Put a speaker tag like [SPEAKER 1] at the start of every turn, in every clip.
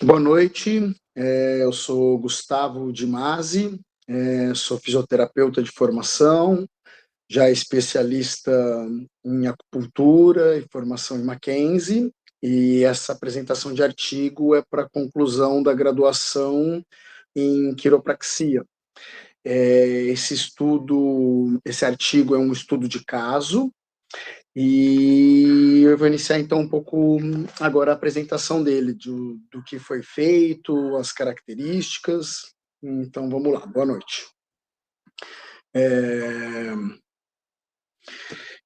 [SPEAKER 1] Boa noite, eu sou Gustavo Di Masi, sou fisioterapeuta de formação, já especialista em acupuntura e formação em Mackenzie, e essa apresentação de artigo é para conclusão da graduação em quiropraxia. Esse artigo é um estudo de caso, e eu vou iniciar então um pouco agora a apresentação dele, do que foi feito, as características. Então vamos lá, boa noite.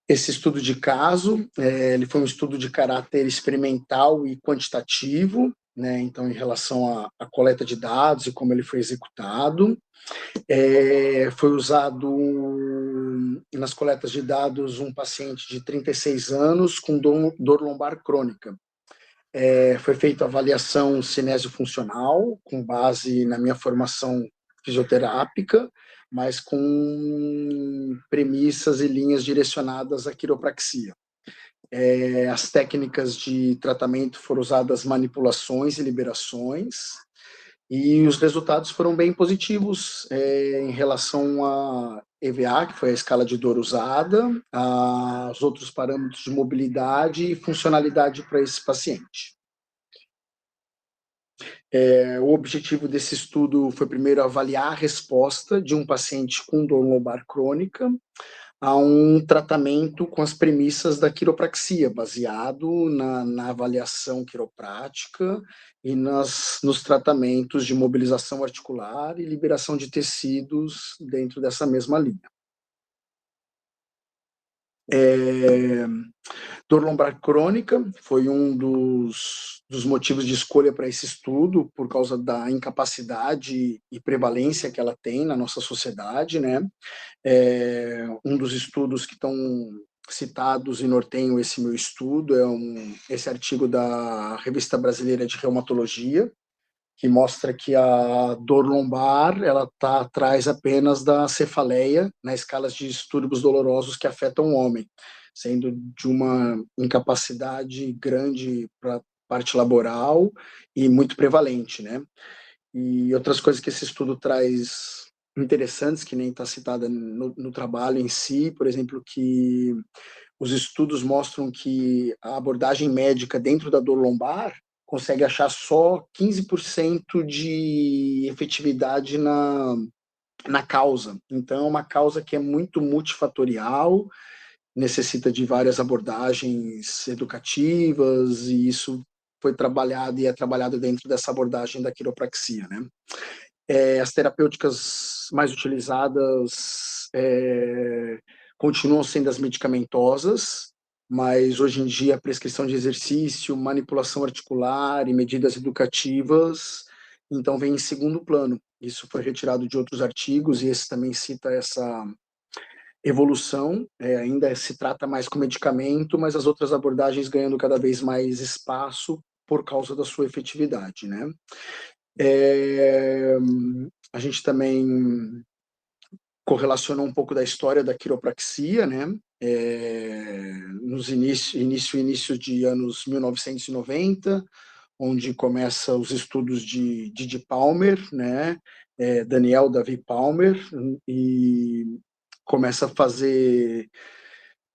[SPEAKER 1] Esse estudo de caso, ele foi um estudo de caráter experimental e quantitativo, né? Então em relação à coleta de dados e como ele foi executado. Foi usado nas coletas de dados um paciente de 36 anos com dor lombar crônica. Foi feita a avaliação cinésio-funcional, com base na minha formação fisioterápica, mas com premissas e linhas direcionadas à quiropraxia. As técnicas de tratamento foram usadas manipulações e liberações, e os resultados foram bem positivos em relação à EVA, que foi a escala de dor usada, aos outros parâmetros de mobilidade e funcionalidade para esse paciente. O objetivo desse estudo foi primeiro avaliar a resposta de um paciente com dor lombar crônica a um tratamento com as premissas da quiropraxia, baseado na avaliação quiroprática e nos tratamentos de mobilização articular e liberação de tecidos dentro dessa mesma linha. Dor lombar crônica foi um dos motivos de escolha para esse estudo, por causa da incapacidade e prevalência que ela tem na nossa sociedade, né? Um dos estudos que estão citados e norteiam esse meu estudo esse artigo da Revista Brasileira de Reumatologia, que mostra que a dor lombar ela está atrás apenas da cefaleia na escala de distúrbios dolorosos que afetam o homem, sendo de uma incapacidade grande para a parte laboral e muito prevalente, né? E outras coisas que esse estudo traz interessantes, que nem está citada no trabalho em si, por exemplo, que os estudos mostram que a abordagem médica dentro da dor lombar consegue achar só 15% de efetividade na causa. Então, é uma causa que é muito multifatorial, necessita de várias abordagens educativas, e isso foi trabalhado e é trabalhado dentro dessa abordagem da quiropraxia, né? As terapêuticas mais utilizadas continuam sendo as medicamentosas, mas hoje em dia a prescrição de exercício, manipulação articular e medidas educativas, então vem em segundo plano. Isso foi retirado de outros artigos, e esse também cita essa evolução, ainda se trata mais com medicamento, mas as outras abordagens ganhando cada vez mais espaço por causa da sua efetividade, né? A gente também correlacionou um pouco da história da quiropraxia, né? Nos início de anos 1990, onde começa os estudos de Didi Palmer, né? Daniel Davi Palmer, e começa a fazer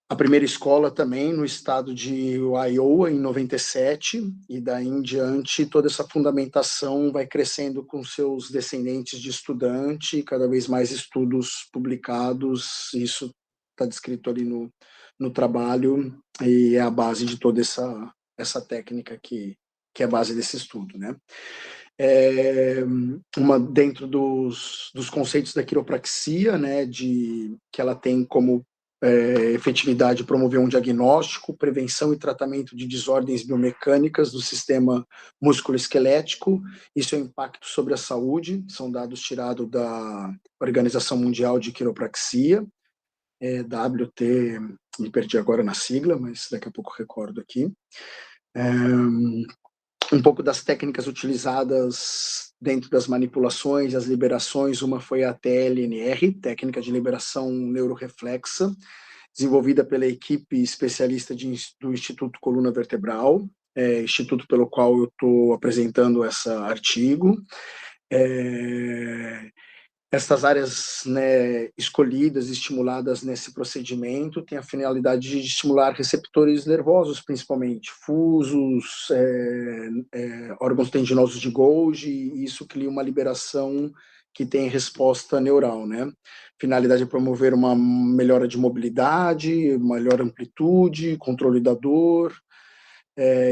[SPEAKER 1] a primeira escola também no estado de Iowa, em 97, e daí em diante toda essa fundamentação vai crescendo com seus descendentes de estudante, cada vez mais estudos publicados, isso está descrito ali no trabalho, e é a base de toda essa técnica que é a base desse estudo, né? Dentro dos conceitos da quiropraxia, né, que ela tem como efetividade promover um diagnóstico, prevenção e tratamento de desordens biomecânicas do sistema musculoesquelético e seu impacto sobre a saúde, são dados tirados da Organização Mundial de Quiropraxia, WT, me perdi agora na sigla, mas daqui a pouco recordo aqui. Um pouco das técnicas utilizadas dentro das manipulações, as liberações, uma foi a TLNR, técnica de liberação neuroreflexa, desenvolvida pela equipe especialista do Instituto Coluna Vertebral, instituto pelo qual eu estou apresentando esse artigo. Essas áreas, né, escolhidas, estimuladas nesse procedimento, têm a finalidade de estimular receptores nervosos, principalmente, fusos, órgãos tendinosos de Golgi, e isso cria uma liberação que tem resposta neural, né? Finalidade é promover uma melhora de mobilidade, maior amplitude, controle da dor,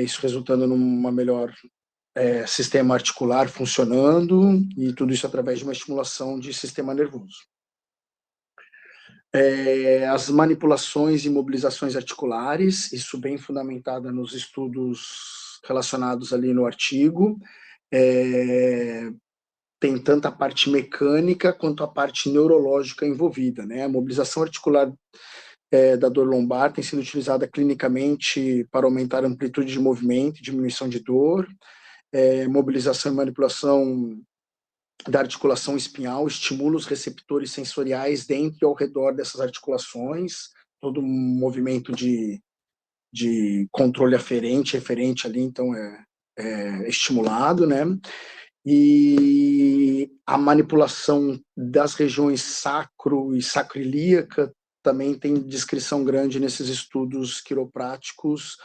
[SPEAKER 1] isso resultando numa melhor sistema articular funcionando, e tudo isso através de uma estimulação de sistema nervoso. As manipulações e mobilizações articulares, isso bem fundamentada nos estudos relacionados ali no artigo, tem tanto a parte mecânica quanto a parte neurológica envolvida, né? A mobilização articular da dor lombar tem sido utilizada clinicamente para aumentar a amplitude de movimento e diminuição de dor. Mobilização e manipulação da articulação espinhal estimula os receptores sensoriais dentro e ao redor dessas articulações, todo um movimento de controle aferente, referente ali, então é estimulado, né? E a manipulação das regiões sacro e sacroiliaca também tem descrição grande nesses estudos quiropráticos,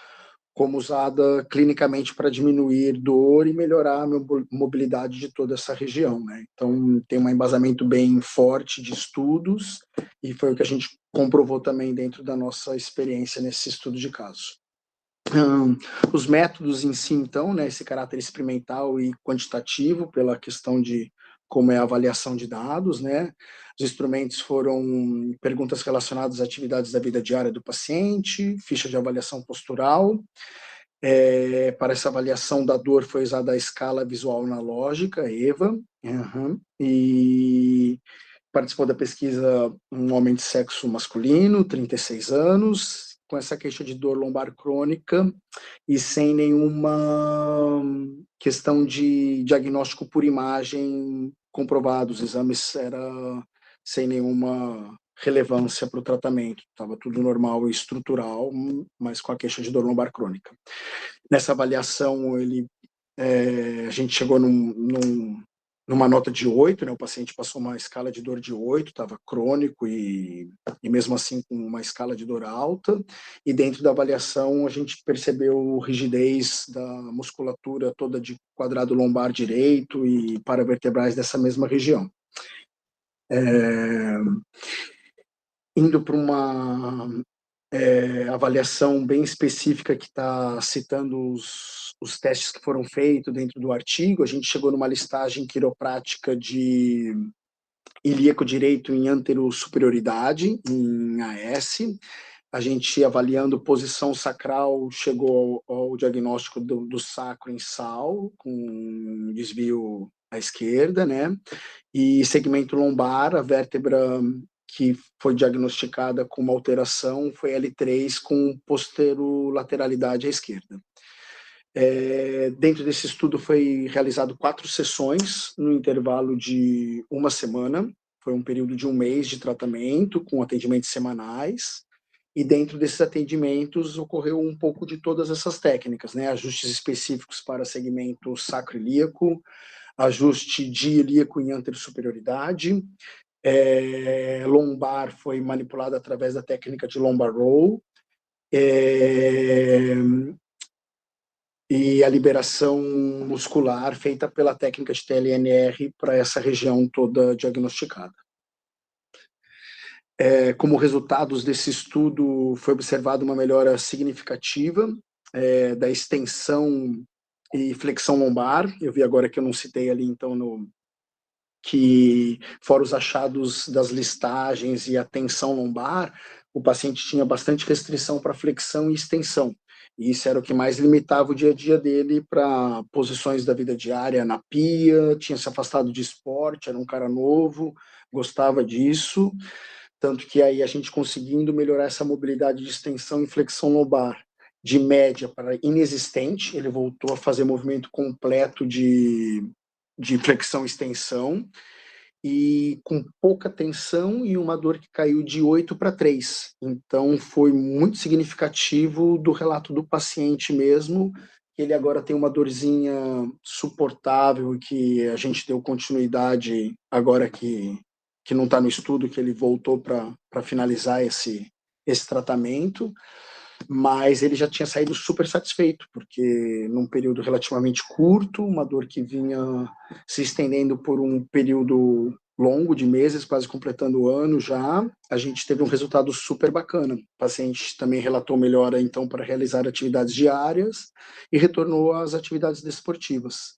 [SPEAKER 1] como usada clinicamente para diminuir dor e melhorar a mobilidade de toda essa região, né? Então, tem um embasamento bem forte de estudos, e foi o que a gente comprovou também dentro da nossa experiência nesse estudo de caso. Os métodos em si, então, né, esse caráter experimental e quantitativo, pela questão de como é a avaliação de dados, né? Os instrumentos foram perguntas relacionadas às atividades da vida diária do paciente, ficha de avaliação postural. Para essa avaliação da dor foi usada a escala visual analógica, EVA, e participou da pesquisa um homem de sexo masculino, 36 anos, com essa queixa de dor lombar crônica e sem nenhuma questão de diagnóstico por imagem comprovado. Os exames eram sem nenhuma relevância para o tratamento. Estava tudo normal e estrutural, mas com a queixa de dor lombar crônica. Nessa avaliação, a gente chegou numa nota de 8, né? O paciente passou uma escala de dor de 8, estava crônico e mesmo assim com uma escala de dor alta, e dentro da avaliação a gente percebeu rigidez da musculatura toda de quadrado lombar direito e paravertebrais dessa mesma região. Indo para uma avaliação bem específica que está citando os testes que foram feitos dentro do artigo, a gente chegou numa listagem quiroprática de ilíaco direito em antero-superioridade, em AS. A gente, avaliando posição sacral, chegou ao diagnóstico do sacro em SAL, com desvio à esquerda, né? E segmento lombar, a vértebra que foi diagnosticada com uma alteração foi L3 com posterolateralidade à esquerda. Dentro desse estudo foi realizado 4 sessões no intervalo de 1 semana, foi um período de 1 mês de tratamento com atendimentos semanais, e dentro desses atendimentos ocorreu um pouco de todas essas técnicas, né? Ajustes específicos para segmento sacroilíaco, ajuste de ilíaco em antero-superioridade, lombar foi manipulado através da técnica de lumbar roll, e a liberação muscular feita pela técnica de TLNR para essa região toda diagnosticada. Como resultados desse estudo, foi observada uma melhora significativa da extensão e flexão lombar. Eu vi agora que eu não citei ali, então, que fora os achados das listagens e a tensão lombar, o paciente tinha bastante restrição para flexão e extensão. E isso era o que mais limitava o dia a dia dele para posições da vida diária na pia, tinha se afastado de esporte, era um cara novo, gostava disso, tanto que aí a gente conseguindo melhorar essa mobilidade de extensão e flexão lombar de média para inexistente, ele voltou a fazer movimento completo de flexão e extensão, e com pouca tensão e uma dor que caiu de 8 para 3. Então, foi muito significativo do relato do paciente mesmo, ele agora tem uma dorzinha suportável e que a gente deu continuidade agora que não está no estudo, que ele voltou para finalizar esse tratamento, mas ele já tinha saído super satisfeito, porque num período relativamente curto, uma dor que vinha se estendendo por um período longo de meses, quase completando o ano já, a gente teve um resultado super bacana. O paciente também relatou melhora, então, para realizar atividades diárias e retornou às atividades desportivas.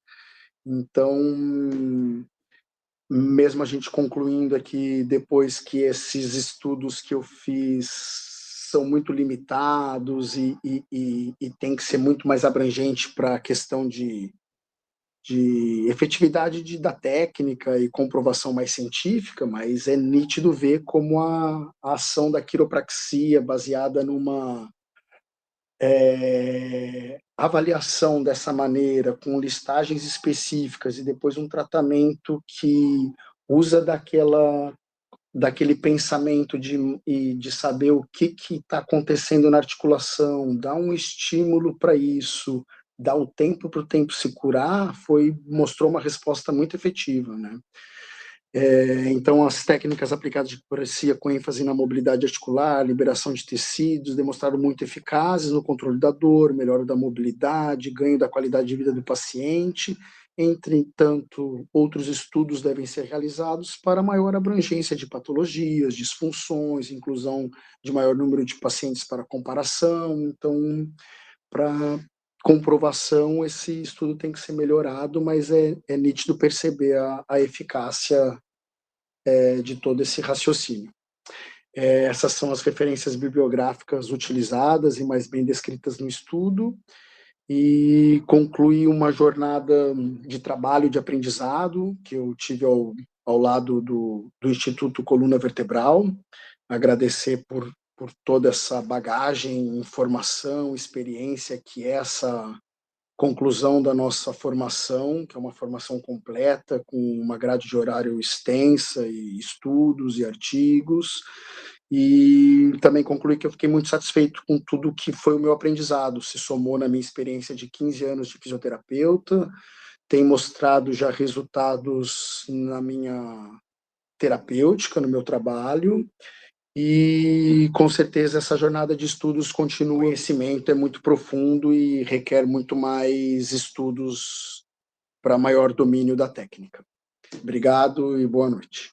[SPEAKER 1] Então, mesmo a gente concluindo aqui, depois que esses estudos que eu fiz são muito limitados e tem que ser muito mais abrangente para a questão de efetividade da técnica e comprovação mais científica, mas é nítido ver como a ação da quiropraxia, baseada numa avaliação dessa maneira, com listagens específicas e depois um tratamento que usa daquele pensamento de saber o que está acontecendo na articulação, dá um estímulo para isso, dá o tempo para o tempo se curar, mostrou uma resposta muito efetiva, né? Então, as técnicas aplicadas de quiropraxia com ênfase na mobilidade articular, liberação de tecidos, demonstraram muito eficazes no controle da dor, melhora da mobilidade, ganho da qualidade de vida do paciente. Entretanto, outros estudos devem ser realizados para maior abrangência de patologias, disfunções, inclusão de maior número de pacientes para comparação. Então, para comprovação, esse estudo tem que ser melhorado, mas é nítido perceber a eficácia de todo esse raciocínio. Essas são as referências bibliográficas utilizadas e mais bem descritas no estudo, e conclui uma jornada de trabalho, de aprendizado, que eu tive ao lado do Instituto Coluna Vertebral. Agradecer por toda essa bagagem, informação, experiência que é essa conclusão da nossa formação, que é uma formação completa, com uma grade de horário extensa, e estudos e artigos, e também concluí que eu fiquei muito satisfeito com tudo que foi o meu aprendizado, se somou na minha experiência de 15 anos de fisioterapeuta, tem mostrado já resultados na minha terapêutica, no meu trabalho, e com certeza essa jornada de estudos continua. O conhecimento é muito profundo e requer muito mais estudos para maior domínio da técnica. Obrigado e boa noite.